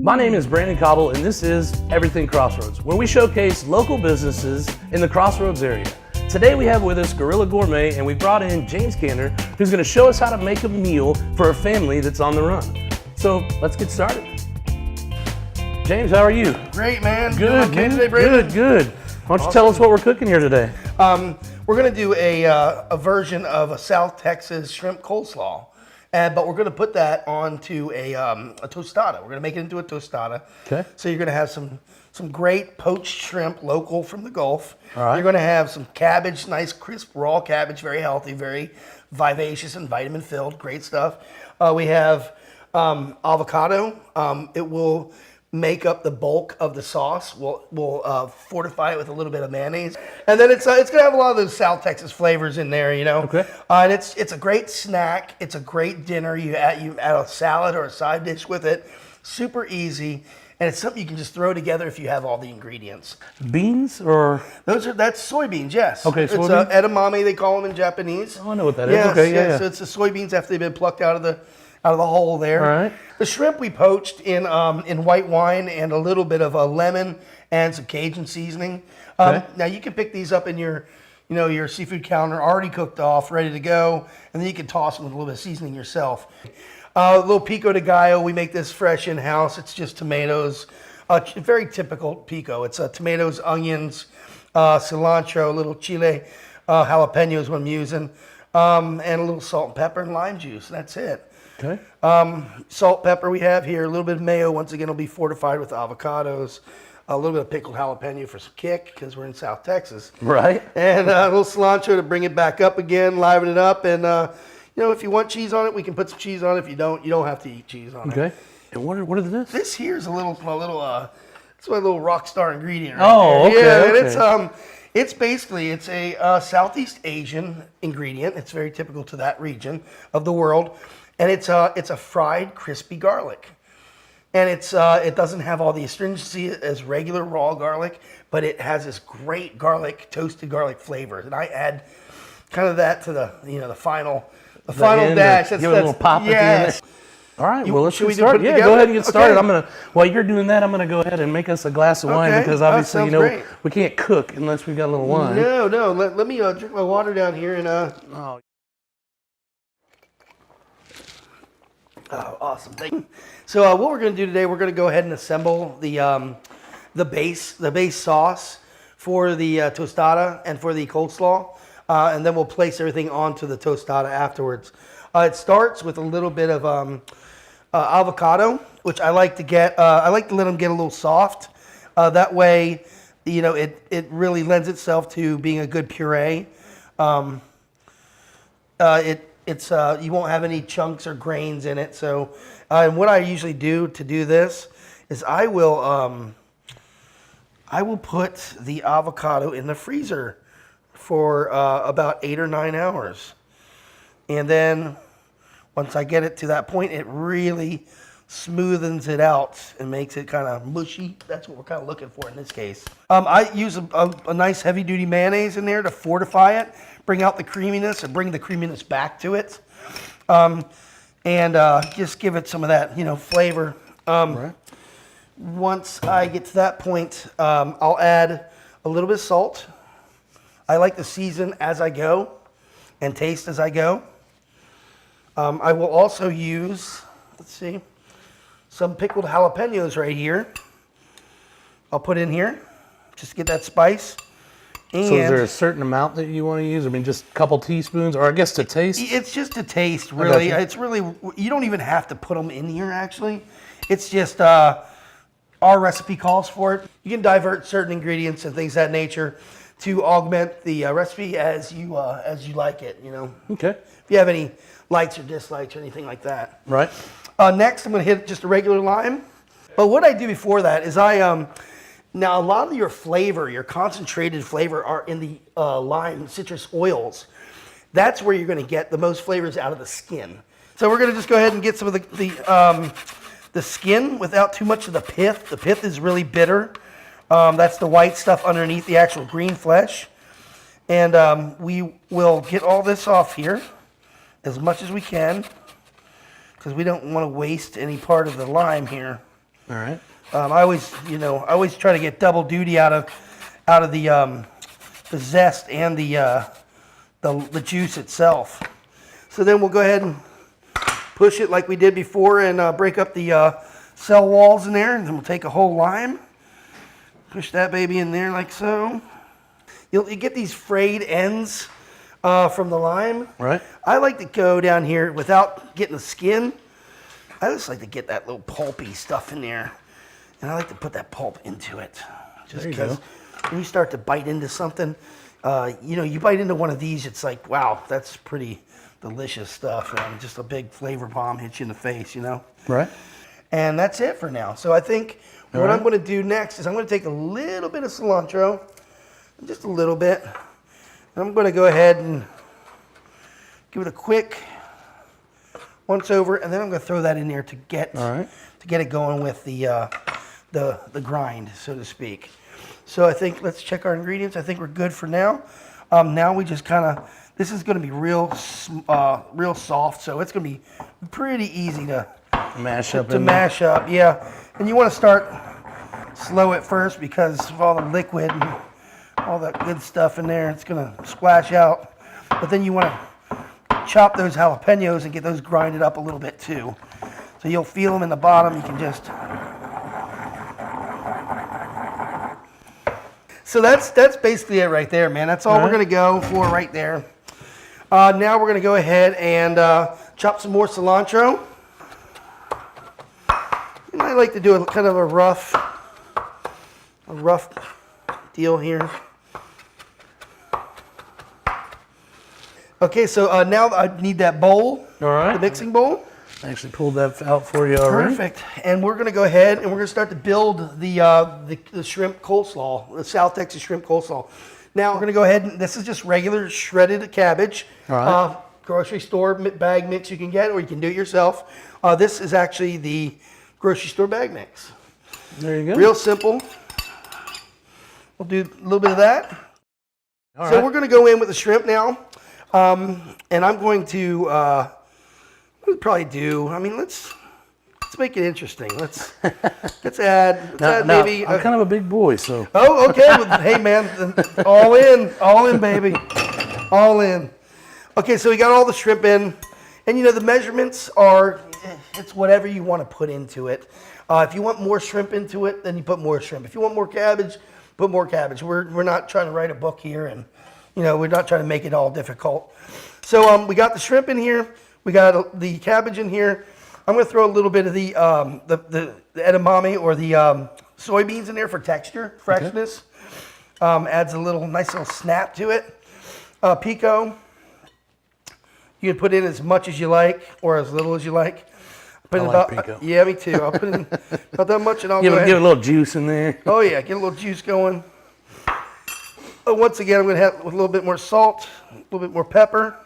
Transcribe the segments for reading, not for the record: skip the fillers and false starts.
My name is Brandon Cobble, and this is Everything Crossroads, where we showcase local businesses in the Crossroads area. Today we have with us Gorilla Gourmet, and we brought in James Canter, who's going to show us how to make a meal for a family that's on the run. So let's get started. James, how are you? Great, man. Good, man. today, Brandon? Good. Why don't you tell us what we're cooking here today? We're going to do a version of a South Texas Shrimp Coleslaw. But we're going to put that onto a tostada. We're going to make it into a tostada. Okay. So you're going to have some great poached shrimp, local from the Gulf. All right. You're going to have some cabbage, nice crisp raw cabbage, very healthy, very vivacious and vitamin filled. Great stuff. We have avocado. It will make up the bulk of the sauce. We'll fortify it with a little bit of mayonnaise, and then it's gonna have a lot of those South Texas flavors in there, you know. Okay. And it's a great snack. It's a great dinner. You add a salad or a side dish with it. Super easy, and it's something you can just throw together if you have all the ingredients. Beans or? That's soybeans, yes. Okay, it's soybeans. edamame they call them in Japanese. Oh, I know what that is. Yes, Okay, yes. yeah. So it's the soybeans after they've been plucked out of the hole there. All right. The shrimp we poached in white wine and a little bit of a lemon and some Cajun seasoning. Okay. Now you can pick these up in your seafood counter, already cooked off, ready to go, and then you can toss them with a little bit of seasoning yourself. A little pico de gallo. We make this fresh in house. It's just tomatoes. Very typical pico. It's tomatoes, onions, cilantro, a little chile, jalapeno is what I'm using, and a little salt and pepper and lime juice. That's it. Okay. Salt, pepper we have here, a little bit of mayo, once again will be fortified with avocados, a little bit of pickled jalapeno for some kick, because we're in South Texas. Right. And a little cilantro to bring it back up again, liven it up, and if you want cheese on it, we can put some cheese on it. If you don't have to eat cheese on it. Okay. And what are this? This here is it's my little rock star ingredient right Oh, there. okay. Yeah, and it's basically a Southeast Asian ingredient. It's very typical to that region of the world. And it's a fried crispy garlic, and it doesn't have all the astringency as regular raw garlic, but it has this great toasted garlic flavor. And I add kind of that to the final dash. Give it a little pop at the end. All right, well, let's should get we started. put it Yeah, together? go ahead and get started. Okay. While you're doing that, I'm gonna go ahead and make us a glass of wine, Okay. because That obviously sounds great. we can't cook unless we've got a little wine. No. Let me drink my water down here and Oh. Oh, awesome! Thank you. So what we're going to do today, we're going to go ahead and assemble the base sauce for the tostada and for the coleslaw, and then we'll place everything onto the tostada afterwards. It starts with a little bit of avocado, which I like to get. I like to let them get a little soft. That way, it really lends itself to being a good puree. You won't have any chunks or grains in it. So, and what I usually do to do this is I will put the avocado in the freezer for about 8 or 9 hours, and then once I get it to that point, it really smoothens it out and makes it kind of mushy. That's what we're kind of looking for in this case. I use a nice heavy-duty mayonnaise in there to fortify it, bring out the creaminess and bring the creaminess back to it, and just give it some of that, flavor. Right. Once I get to that point, I'll add a little bit of salt. I like to season as I go and taste as I go. I will also use, some pickled jalapenos right here. I'll put in here, just to get that spice. And So is there a certain amount that you want to use? I mean, just a couple teaspoons, or I guess to taste? it's just a taste, really. you. It's really, you don't even have to put them in here, actually. It's just our recipe calls for it. You can divert certain ingredients and things of that nature to augment the recipe as you like it. Okay. If you have any likes or dislikes or anything like that. Right. Next, I'm going to hit just a regular lime. But what I do before that is now a lot of your flavor, your concentrated flavor, are in the lime citrus oils. That's where you're going to get the most flavors out of the skin. So we're going to just go ahead and get some of the skin without too much of the pith. The pith is really bitter. That's the white stuff underneath the actual green flesh. And we will get all this off here as much as we can, because we don't want to waste any part of the lime here. All right. I always try to get double duty out of the zest and the juice itself. So then we'll go ahead and push it like we did before and break up the cell walls in there. And then we'll take a whole lime, push that baby in there like so. You get these frayed ends from the lime. Right. I like to go down here without getting the skin. I just like to get that little pulpy stuff in there. And I like to put that pulp into it. Just because when you start to bite into something, you bite into one of these, it's like, wow, that's pretty delicious stuff. And just a big flavor bomb hits you in the face, Right. And that's it for now. So I think what I'm going to do next is I'm going to take a little bit of cilantro, just a little bit. And I'm going to go ahead and give it a quick once over, and then I'm going to throw that in there to get it going with the grind, so to speak. So I think let's check our ingredients. I think we're good for now. Now we just this is going to be real soft, so it's going to be pretty easy to mash up. Mash up, yeah. And you want to start slow at first because of all the liquid and all that good stuff in there. It's going to splash out. But then you want to chop those jalapenos and get those grinded up a little bit too. So you'll feel them in the bottom. You can just... So that's basically it right there, man. That's all we're going to go for right there. Now we're going to go ahead and chop some more cilantro. And I like to do a kind of a rough deal here. Okay, so now I need that bowl, the mixing bowl. I actually pulled that out for you already. Perfect. And we're going to go ahead and we're going to start to build the shrimp coleslaw, the South Texas Shrimp Coleslaw. Now we're going to go ahead and this is just regular shredded cabbage. All right. Grocery store bag mix you can get, or you can do it yourself. This is actually the grocery store bag mix. There you go. Real simple. We'll do a little bit of that. So we're going to go in with the shrimp now. And I'm going to, let's make it interesting. Let's add maybe. I'm kind of a big boy, so. Oh, okay. Well, hey, man, all in, baby, all in. Okay, so we got all the shrimp in, and the measurements are, it's whatever you want to put into it. If you want more shrimp into it, then you put more shrimp. If you want more cabbage, put more cabbage. We're not trying to write a book here, and we're not trying to make it all difficult. So we got the shrimp in here. We got the cabbage in here. I'm going to throw a little bit of the edamame or the soybeans in there for texture, freshness. Adds a nice little snap to it. Pico. You can put in as much as you like or as little as you like. I like pico. Yeah, me too. I'll put in about that much, and I'll give a little juice in there. Oh yeah, get a little juice going. Once again, I'm going to have with a little bit more salt, a little bit more pepper.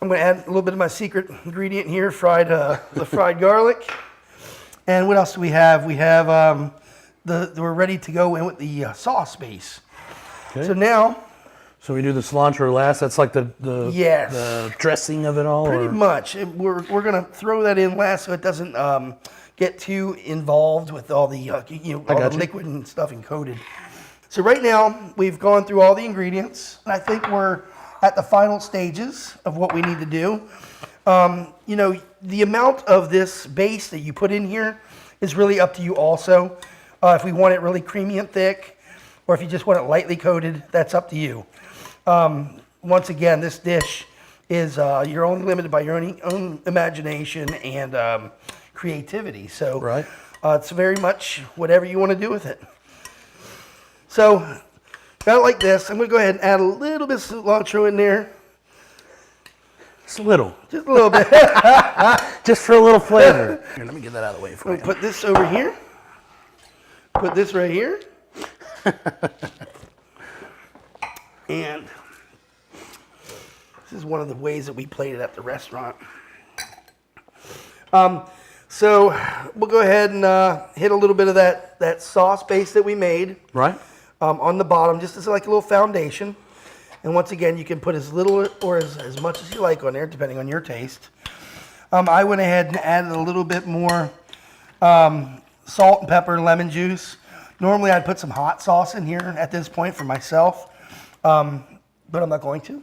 I'm going to add a little bit of my secret ingredient here, the fried garlic. And what else do we have? We have we're ready to go in with the sauce base. Okay. So now. So we do the cilantro last. That's like the dressing of it all. Pretty much. We're going to throw that in last so it doesn't get too involved with all the liquid and stuff and coated. So right now we've gone through all the ingredients, and I think we're at the final stages of what we need to do. The amount of this base that you put in here is really up to you also. If we want it really creamy and thick, or if you just want it lightly coated, that's up to you. Once again, this dish is you're only limited by your own imagination and creativity. So it's very much whatever you want to do with it. So got it like this. I'm going to go ahead and add a little bit of cilantro in there. Just a little. Just a little bit. Just for a little flavor. Here, let me get that out of the way for you. Put this over here. Put this right here. And this is one of the ways that we played it at the restaurant. So we'll go ahead and hit a little bit of that sauce base that we made. Right. On the bottom, just as like a little foundation. And once again, you can put as little or as much as you like on there, depending on your taste. I went ahead and added a little bit more salt and pepper and lemon juice. Normally I'd put some hot sauce in here at this point for myself, but I'm not going to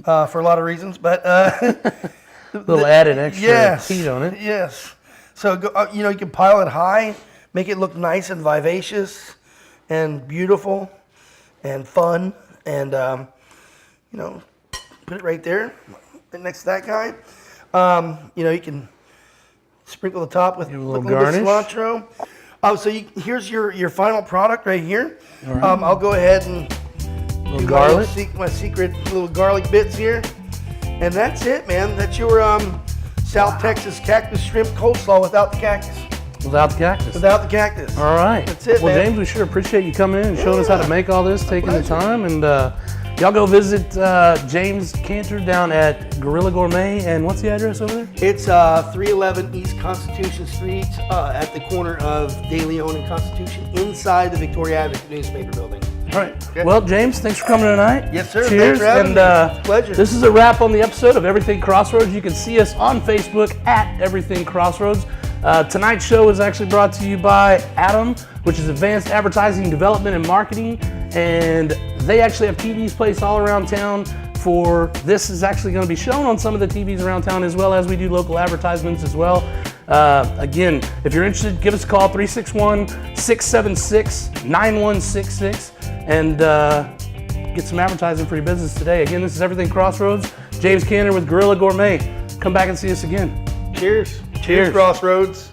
for a lot of reasons. But a little added extra heat on it. Yes. So you can pile it high, make it look nice and vivacious and beautiful and fun, and put it right there, right next to that guy. You can sprinkle the top with a little bit of cilantro. So here's your final product right here. Right. I'll go ahead and do garlic. my secret little garlic bits here, and that's it, man. That's your South Texas cactus shrimp coleslaw without the cactus. Without the cactus. Without the cactus. All right. That's it, well, man. James, we sure appreciate you coming in and showing us how to make all this, taking the time. And y'all go visit James Canter down at Gorilla Gourmet. And what's the address over there? It's 311 East Constitution Street at the corner of De Leon and Constitution inside the Victoria Advocate newspaper building. All right. Okay. Well, James, thanks for coming tonight. Yes, sir. Cheers. Thanks for having me. Pleasure. This is a wrap on the episode of Everything Crossroads. You can see us on Facebook at Everything Crossroads. Tonight's show is actually brought to you by AADAM, which is Advanced Advertising Development and Marketing, and they actually have TVs placed all around town. This is actually going to be shown on some of the TVs around town, as well as we do local advertisements as well. Again, if you're interested, give us a call, 361-676-9166, and get some advertising for your business today. Again, this is Everything Crossroads. James Canter with Gorilla Gourmet. Come back and see us again. Cheers. Cheers. Crossroads.